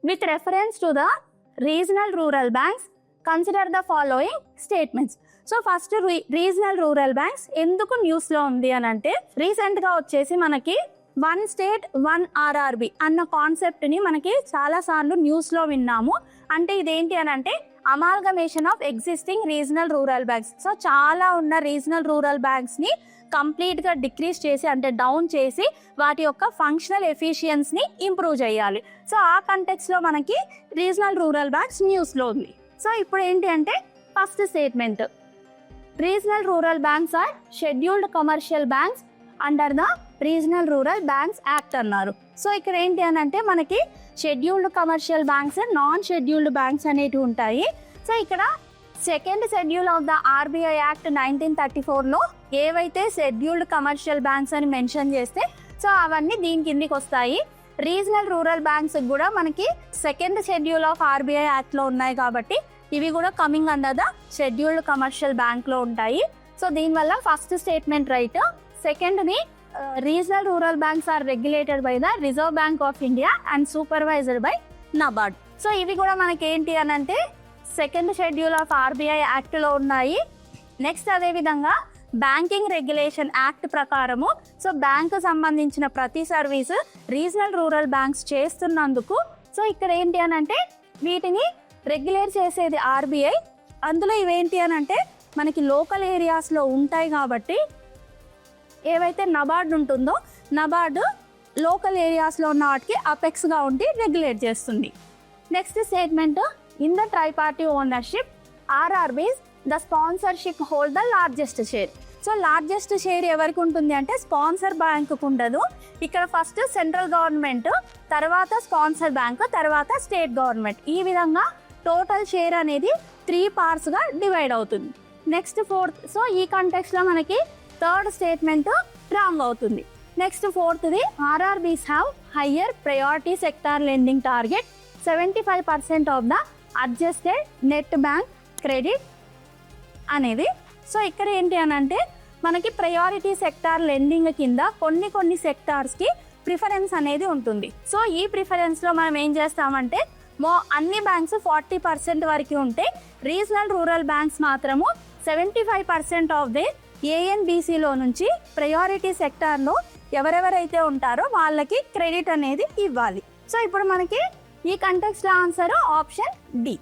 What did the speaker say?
with reference to the regional rural banks, consider the following statements. So first regional rural banks ఎందుకు న్యూస్లో ఉంది అని అంటే రీసెంట్గా వచ్చేసి మనకి వన్ స్టేట్ వన్ ఆర్ఆర్బి అన్న కాన్సెప్ట్ని మనకి చాలాసార్లు న్యూస్లో విన్నాము. అంటే ఇదేంటి అని అంటే amalgamation of existing regional rural banks. So చాలా ఉన్న రీజనల్ రూరల్ బ్యాంక్స్ని కంప్లీట్గా డిక్రీజ్ చేసి అంటే డౌన్ చేసి వాటి యొక్క ఫంక్షనల్ ఎఫిషియన్సీని ఇంప్రూవ్ చేయాలి. సో ఆ కంటెక్స్లో మనకి రీజనల్ రూరల్ బ్యాంక్స్ న్యూస్లో ఉంది. సో ఇప్పుడు ఏంటి అంటే first statement, regional rural banks are scheduled commercial banks under the regional rural banks act అన్నారు. సో ఇక్కడ ఏంటి అని అంటే మనకి scheduled commercial banks, non scheduled banks అనేటివి ఉంటాయి. సో ఇక్కడ second schedule of the RBI act 1934లో ఏవైతే షెడ్యూల్డ్ కమర్షియల్ బ్యాంక్స్ అని మెన్షన్ చేస్తే సో అవన్నీ దీని కిందికి వస్తాయి. రీజనల్ రూరల్ బ్యాంక్స్ కూడా మనకి సెకండ్ షెడ్యూల్ ఆఫ్ ఆర్బీఐ యాక్ట్లో ఉన్నాయి కాబట్టి ఇవి కూడా coming under the scheduled commercial బ్యాంక్లో ఉంటాయి. సో దీనివల్ల ఫస్ట్ స్టేట్మెంట్ రైట్. సెకండ్ని regional rural banks are regulated by the Reserve Bank of India and supervised by NABARD. So ఇవి కూడా మనకి ఏంటి అని అంటే సెకండ్ షెడ్యూల్ ఆఫ్ ఆర్బీఐ యాక్ట్లో ఉన్నాయి. నెక్స్ట్ అదేవిధంగా బ్యాంకింగ్ రెగ్యులేషన్ యాక్ట్ ప్రకారము సో బ్యాంకు సంబంధించిన ప్రతి సర్వీసు రీజనల్ రూరల్ బ్యాంక్స్ చేస్తున్నందుకు సో ఇక్కడ ఏంటి అని అంటే వీటిని రెగ్యులేట్ చేసేది ఆర్బీఐ. అందులో ఇవేంటి అని అంటే మనకి లోకల్ ఏరియాస్లో ఉంటాయి కాబట్టి ఏవైతే నబార్డ్ ఉంటుందో నబార్డ్ లోకల్ ఏరియాస్లో ఉన్న వాటికి అపెక్స్గా ఉండి రెగ్యులేట్ చేస్తుంది. Next statement, in the tri-party ownership RRBs the sponsorship hold the largest share. So largest share ఎవరికి ఉంటుంది అంటే స్పాన్సర్ బ్యాంకుకు ఉండదు. ఇక్కడ ఫస్ట్ సెంట్రల్ గవర్నమెంట్, తర్వాత స్పాన్సర్ బ్యాంక్, తర్వాత స్టేట్ గవర్నమెంట్. ఈ విధంగా టోటల్ షేర్ అనేది 3 పార్ట్స్గా డివైడ్ అవుతుంది. నెక్స్ట్ ఫోర్త్, సో ఈ కాంటెక్స్లో మనకి థర్డ్ స్టేట్మెంట్ రాంగ్ అవుతుంది. నెక్స్ట్ ఫోర్త్ది, RRBs have higher priority sector lending target 75% of the adjusted net bank credit అనేది. సో ఇక్కడ ఏంటి అని అంటే మనకి ప్రయారిటీ సెక్టార్ లెండింగ్ కింద కొన్ని సెక్టార్స్కి ప్రిఫరెన్స్ అనేది ఉంటుంది. సో ఈ ప్రిఫరెన్స్లో మనం ఏం చేస్తామంటే అన్ని బ్యాంక్స్ 40% వరకు ఉంటే రీజనల్ రూరల్ బ్యాంక్స్ మాత్రము 75% ఆఫ్ దే ఏఎన్బిసిలో నుంచి ప్రయారిటీ సెక్టార్లో ఎవరెవరైతే ఉంటారో వాళ్ళకి క్రెడిట్ అనేది ఇవ్వాలి. సో ఇప్పుడు మనకి ఈ కంటెక్స్ట్లో ఆన్సర్ ఆప్షన్ డి.